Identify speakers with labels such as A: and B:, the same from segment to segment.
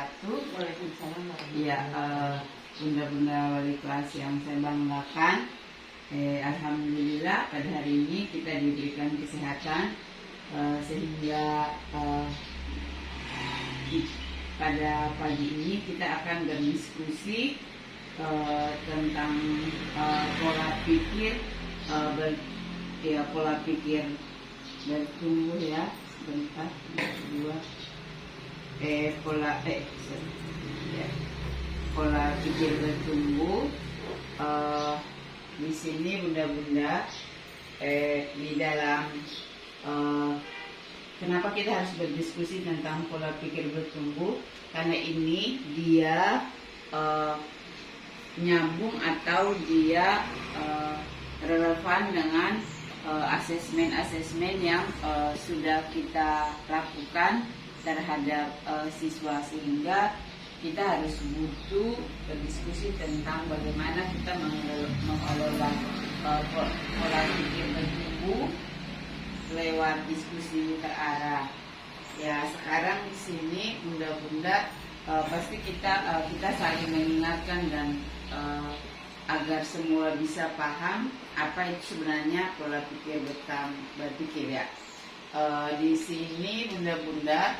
A: wabarakatuh.
B: Waalaikumsalam warahmatullahi
A: Ya, bunda-bunda wali kelas yang saya banggakan, alhamdulillah pada hari ini kita diberikan kesehatan sehingga pada pagi ini kita akan berdiskusi tentang pola pikir pola pikir bertumbuh ya. Sebentar, dua pola pikir bertumbuh. Di sini bunda-bunda di dalam kenapa kita harus berdiskusi tentang pola pikir bertumbuh, karena ini dia nyambung atau dia relevan dengan asesmen yang sudah kita lakukan terhadap siswa, sehingga kita harus butuh berdiskusi tentang bagaimana kita mengelola pola pikir bertumbuh lewat diskusi terarah. Ya, sekarang di sini bunda-bunda pasti kita saling mengingatkan dan agar semua bisa paham apa itu sebenarnya pola pikir berpikir ya. Di sini bunda-bunda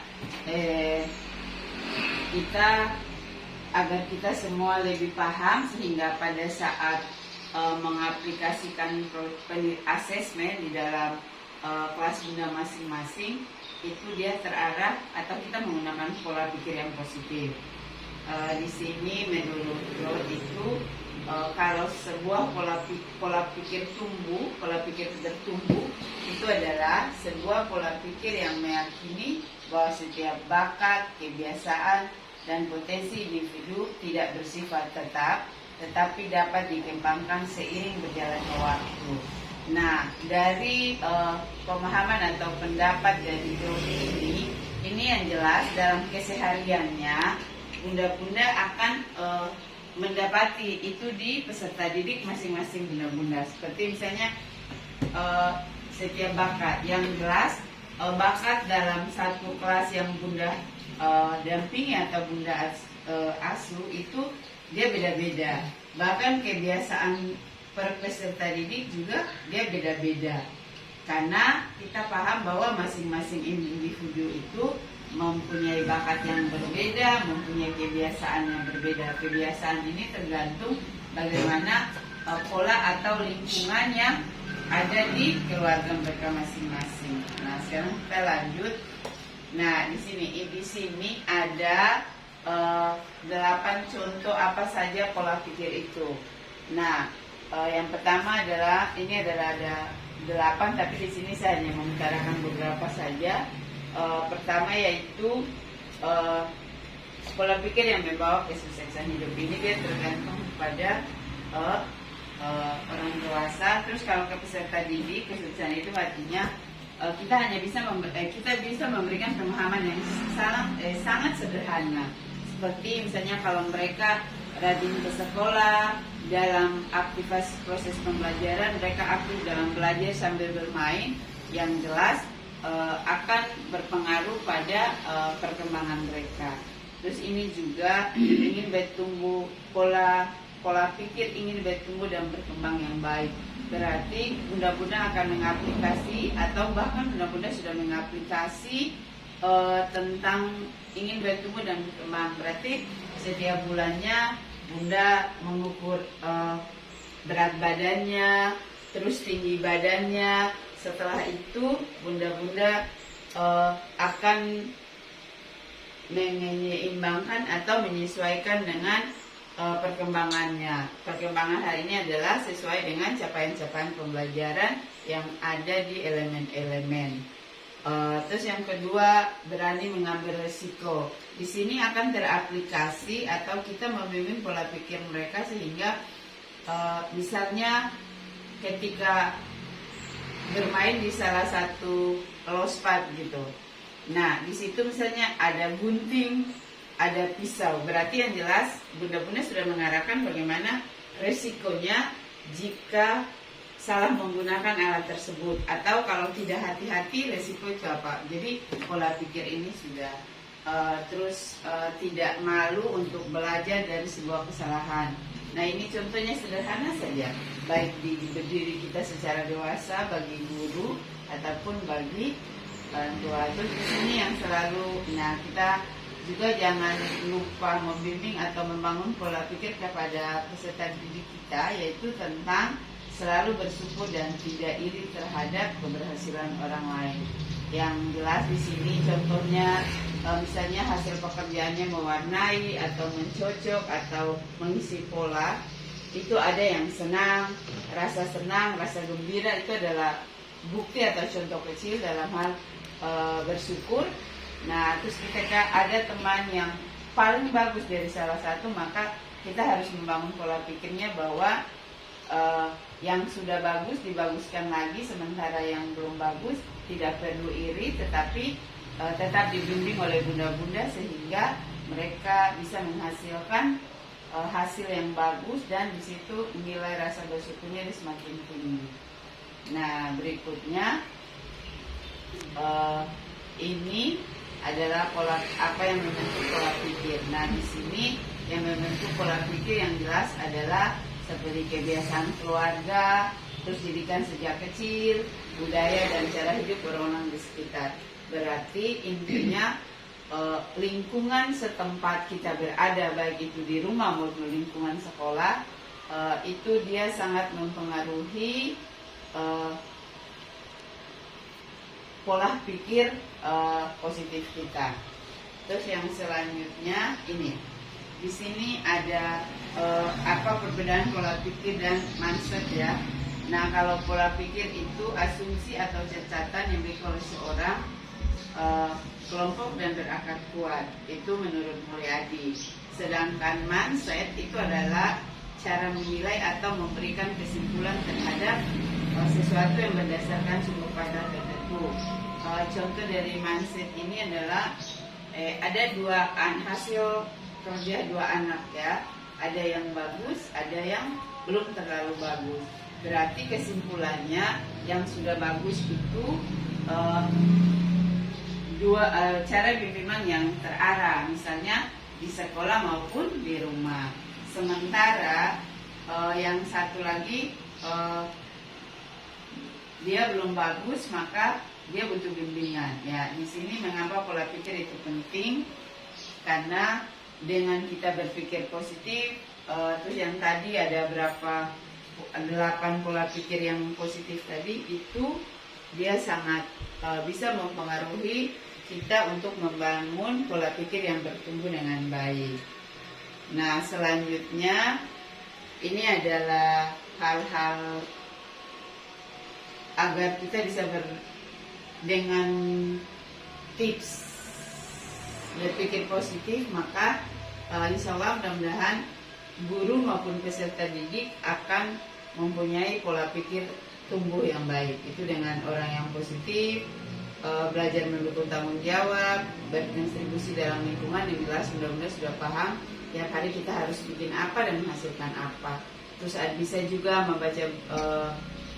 A: agar kita semua lebih paham, sehingga pada saat mengaplikasikan asesmen di dalam kelas bunda masing-masing itu dia terarah atau kita menggunakan pola pikir yang positif. Di sini menurut Freud itu kalau sebuah pola pikir bertumbuh itu adalah sebuah pola pikir yang meyakini bahwa setiap bakat, kebiasaan, dan potensi individu tidak bersifat tetap, tetapi dapat dikembangkan seiring berjalannya waktu. Nah, dari pemahaman atau pendapat dari Freud ini yang jelas dalam kesehariannya bunda-bunda akan mendapati itu di peserta didik masing-masing bunda-bunda. Seperti misalnya setiap bakat yang jelas, bakat dalam satu kelas yang bunda dampingi atau bunda asuh itu dia beda-beda. Bahkan kebiasaan per peserta didik juga dia beda-beda. Karena kita paham bahwa masing-masing individu itu mempunyai bakat yang berbeda, mempunyai kebiasaan yang berbeda. Kebiasaan ini tergantung bagaimana pola atau lingkungan yang ada di keluarga mereka masing-masing. Nah, sekarang kita lanjut. Nah, di sini ada 8 contoh apa saja pola pikir itu. Nah, yang pertama adalah ada 8, tapi di sini saya hanya membicarakan beberapa saja. Pertama yaitu pola pikir yang membawa kesuksesan hidup. Ini dia tergantung pada orang dewasa. Terus kalau ke peserta didik, kesuksesan itu artinya kita bisa memberikan pemahaman yang sangat sederhana. Seperti misalnya kalau mereka rajin ke sekolah, dalam aktivitas proses pembelajaran mereka aktif dalam belajar sambil bermain, yang jelas akan berpengaruh pada perkembangan mereka. Terus ini juga ingin bertumbuh pola pikir ingin bertumbuh dan berkembang yang baik. Berarti bunda-bunda akan mengaplikasi atau bahkan bunda-bunda sudah mengaplikasi tentang ingin bertumbuh dan berkembang. Berarti setiap bulannya bunda mengukur berat badannya, terus tinggi badannya. Setelah itu bunda-bunda akan menyeimbangkan atau menyesuaikan dengan perkembangannya. Perkembangan hari ini adalah sesuai dengan capaian-capaian pembelajaran yang ada di elemen-elemen. Terus yang kedua, berani mengambil risiko. Di sini akan teraplikasi atau kita membimbing pola pikir mereka sehingga misalnya ketika bermain di salah satu lospat gitu. Nah, di situ misalnya ada gunting, ada pisau. Berarti yang jelas bunda-bunda sudah mengarahkan bagaimana resikonya jika salah menggunakan alat tersebut, atau kalau tidak hati-hati resiko itu apa. Jadi pola pikir ini sudah tidak malu untuk belajar dari sebuah kesalahan. Nah, ini contohnya sederhana saja, baik di diri kita secara dewasa, bagi guru ataupun bagi orang tua. Terus di sini yang selalu, nah kita juga jangan lupa membimbing atau membangun pola pikir kepada peserta didik kita, yaitu tentang selalu bersyukur dan tidak iri terhadap keberhasilan orang lain. Yang jelas di sini contohnya misalnya hasil pekerjaannya mewarnai atau mencocok atau mengisi pola, itu ada yang senang, rasa gembira itu adalah bukti atau contoh kecil dalam hal bersyukur. Nah, terus ketika ada teman yang paling bagus dari salah satu, maka kita harus membangun pola pikirnya bahwa yang sudah bagus dibaguskan lagi, sementara yang belum bagus tidak perlu iri, tetapi tetap dibimbing oleh bunda-bunda sehingga mereka bisa menghasilkan hasil yang bagus, dan di situ nilai rasa bersyukurnya semakin tinggi. Nah, berikutnya ini adalah pola apa yang membentuk pola pikir. Nah, di sini yang membentuk pola pikir yang jelas adalah seperti kebiasaan keluarga, terus didikan sejak kecil, budaya dan cara hidup orang-orang di sekitar. Berarti intinya lingkungan setempat kita berada, baik itu di rumah maupun lingkungan sekolah, itu dia sangat mempengaruhi pola pikir positif kita. Terus yang selanjutnya ini, di sini ada apa perbedaan pola pikir dan mindset ya. Nah, kalau pola pikir itu asumsi atau catatan yang dimiliki oleh seorang kelompok dan berakar kuat, itu menurut Mulyadi. Sedangkan mindset itu adalah cara menilai atau memberikan kesimpulan terhadap sesuatu yang berdasarkan sumber pada tertentu. Contoh dari mindset ini adalah ada hasil kerja dua anak ya, ada yang bagus, ada yang belum terlalu bagus. Berarti kesimpulannya yang sudah bagus itu cara bimbingan yang terarah, misalnya di sekolah maupun di rumah. Sementara yang satu lagi dia belum bagus, maka dia butuh bimbingan. Ya, di sini mengapa pola pikir itu penting? Karena dengan kita berpikir positif, terus yang tadi ada 8 pola pikir yang positif tadi, itu dia sangat bisa mempengaruhi kita untuk membangun pola pikir yang bertumbuh dengan baik. Nah, selanjutnya ini adalah hal-hal agar kita bisa dengan tips berpikir positif, maka insya Allah mudah-mudahan guru maupun peserta didik akan mempunyai pola pikir tumbuh yang baik. Itu dengan orang yang positif, belajar mendukung tanggung jawab, berkontribusi dalam lingkungan yang jelas, mudah-mudahan sudah paham tiap hari kita harus bikin apa dan menghasilkan apa. Terus bisa juga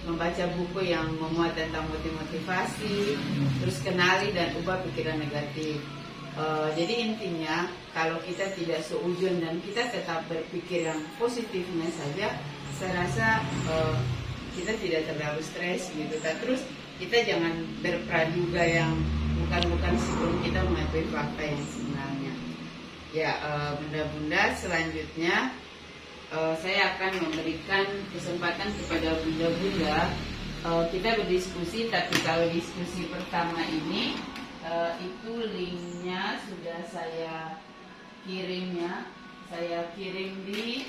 A: membaca buku yang memuat tentang motivasi, terus kenali dan ubah pikiran negatif. Jadi intinya kalau kita tidak seujun dan kita tetap berpikir yang positifnya saja, saya rasa kita tidak terlalu stres gitu. Terus kita jangan berpraduga yang bukan sebelum kita mengetahui fakta yang sebenarnya. Ya, bunda-bunda selanjutnya saya akan memberikan kesempatan kepada bunda-bunda kita berdiskusi. Tapi kalau diskusi pertama ini itu linknya sudah saya kirim ya, saya kirim di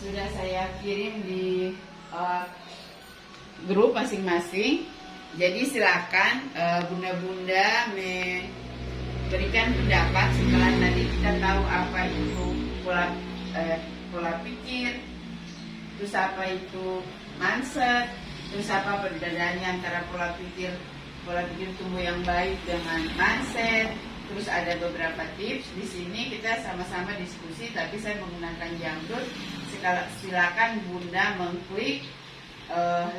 A: sudah saya kirim di grup masing-masing. Jadi silakan bunda-bunda berikan pendapat setelah tadi kita tahu apa itu pola pikir, terus apa itu mindset, terus apa perbedaannya antara pola pikir tumbuh yang baik dengan mindset, terus ada beberapa tips. Di sini kita sama-sama diskusi, tapi saya menggunakan Jamrut. Silakan Bunda mengklik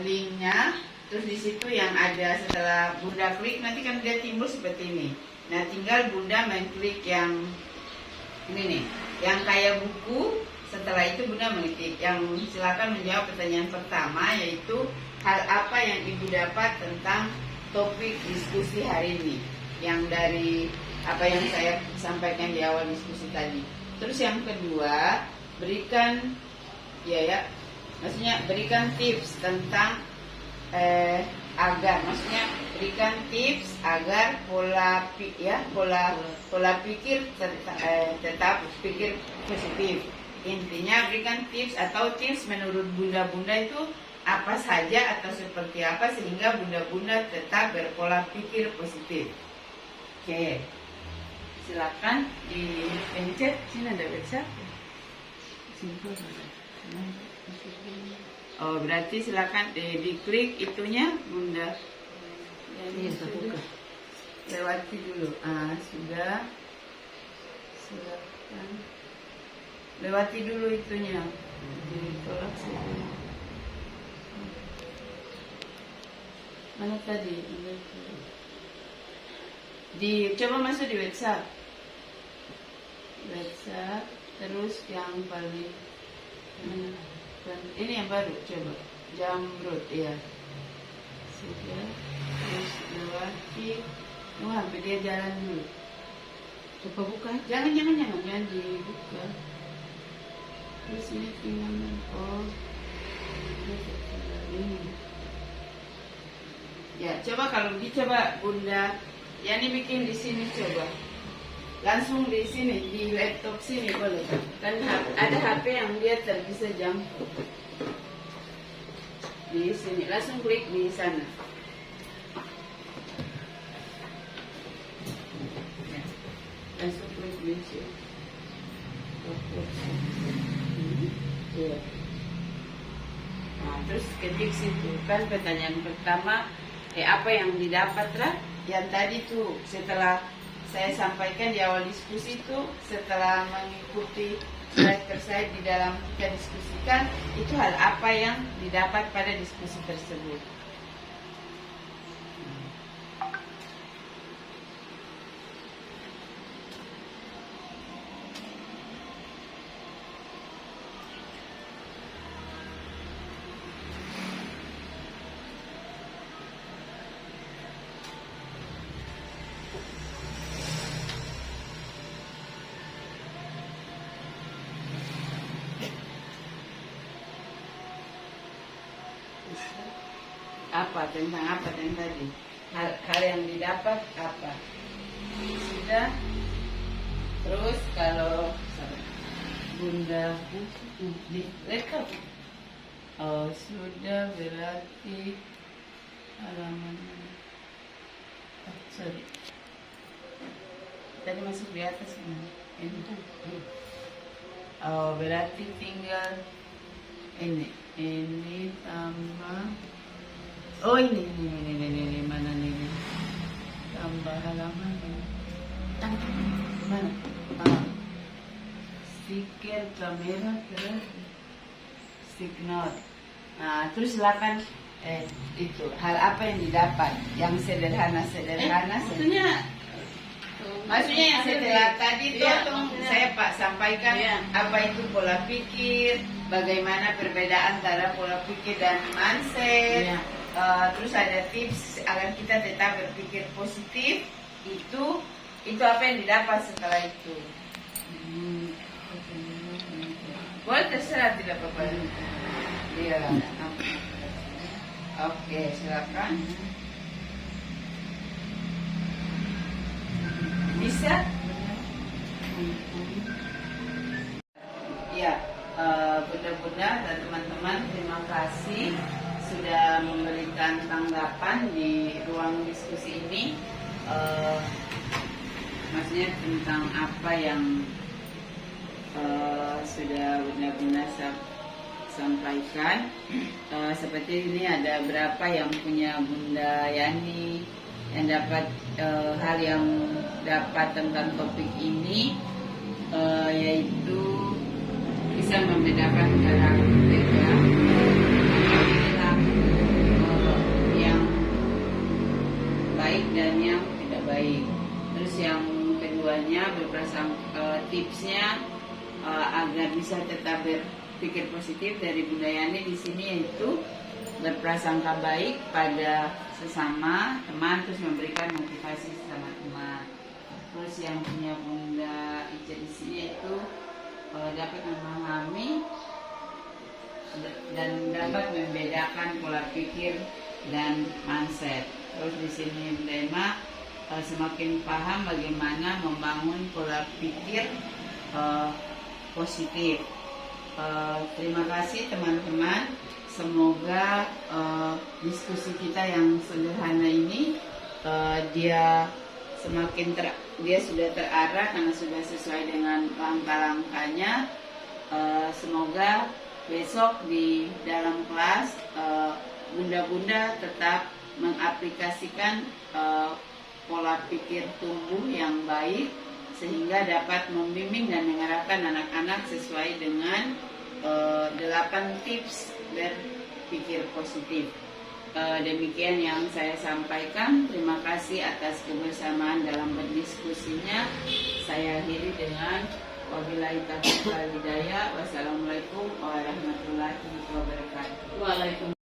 A: linknya. Terus di situ yang ada setelah Bunda klik nanti kan dia timbul seperti ini. Nah, tinggal Bunda mengklik yang ini nih, yang kayak buku. Setelah itu Bunda mengetik. Yang silakan menjawab pertanyaan pertama, yaitu hal apa yang Ibu dapat tentang topik diskusi hari ini, yang dari apa yang saya sampaikan di awal diskusi tadi. Terus yang kedua, berikan maksudnya berikan tips tentang maksudnya berikan tips agar pola pikir tetap pikir positif. Intinya berikan tips atau tips menurut bunda-bunda itu apa saja atau seperti apa sehingga bunda-bunda tetap berpola pikir positif. Oke, silakan dipencet. Sini ada WhatsApp. Oh, berarti silakan diklik itunya Bunda. Ini sudah lewati dulu. Sudah. Silakan lewati dulu itunya. Ditolak saja. Mana tadi? Coba masuk di WhatsApp. Terus yang paling ini yang baru, coba Jamrut ya. Sudah, terus lewati. Hampir dia jalan dulu. Coba buka. Jangan dibuka. Terus ini tinggal ini. Ya, coba kalau dicoba Bunda, Yani bikin di sini coba. Langsung di sini, di laptop sini boleh. Kan ada HP yang dia bisa jangkau. Di sini, langsung klik di sana. Ya. Langsung klik di sini. Ya. Nah, terus ketik situ kan pertanyaan pertama, apa yang didapat lah? Yang tadi tuh setelah saya sampaikan di awal diskusi itu, setelah mengikuti slide per slide di dalam kita diskusikan, itu hal apa yang didapat pada diskusi tersebut. Tentang apa yang tadi, hal yang didapat apa sudah. Terus kalau Bunda di rekap, sudah berarti halaman sorry tadi masuk di atas ini. Berarti tinggal ini tambah. Ini mana nih? Tambah halaman ini. Mana? Stiker kamera terus signal. Nah, terus silakan itu hal apa yang didapat? Yang sederhana. Maksudnya yang setelah tadi saya sampaikan apa itu pola pikir, bagaimana perbedaan antara pola pikir dan mindset. Terus ada tips agar kita tetap berpikir positif. Itu apa yang didapat setelah itu. Boleh terserah, tidak apa-apa. Iya. Oke, silakan. Bisa? Ya, bunda-bunda dan teman-teman, terima kasih sudah memberikan tanggapan di ruang diskusi ini, maksudnya tentang apa yang sudah bunda-bunda sampaikan. Seperti ini ada berapa yang punya Bunda Yani yang dapat hal yang dapat tentang topik ini, yaitu bisa membedakan karakter yang baik dan yang tidak baik. Terus yang keduanya berprasangka, tipsnya agar bisa tetap berpikir positif dari Bunda Yani di sini, yaitu berprasangka baik pada sesama teman, terus memberikan motivasi sesama teman. Terus yang punya Bunda Ica di sini yaitu dapat memahami dan dapat membedakan pola pikir dan mindset. Terus di sini Bunda Emma semakin paham bagaimana membangun pola pikir positif. Terima kasih teman-teman. Semoga diskusi kita yang sederhana ini dia sudah terarah karena sudah sesuai dengan langkah-langkahnya. Semoga besok di dalam kelas bunda-bunda tetap mengaplikasikan pola pikir tumbuh yang baik, sehingga dapat membimbing dan mengarahkan anak-anak sesuai dengan 8 tips berpikir positif. Demikian yang saya sampaikan. Terima kasih atas kebersamaan dalam berdiskusinya. Saya akhiri dengan wabillahi taufiq wal hidayah. Wassalamualaikum warahmatullahi wabarakatuh.
B: Waalaikumsalam.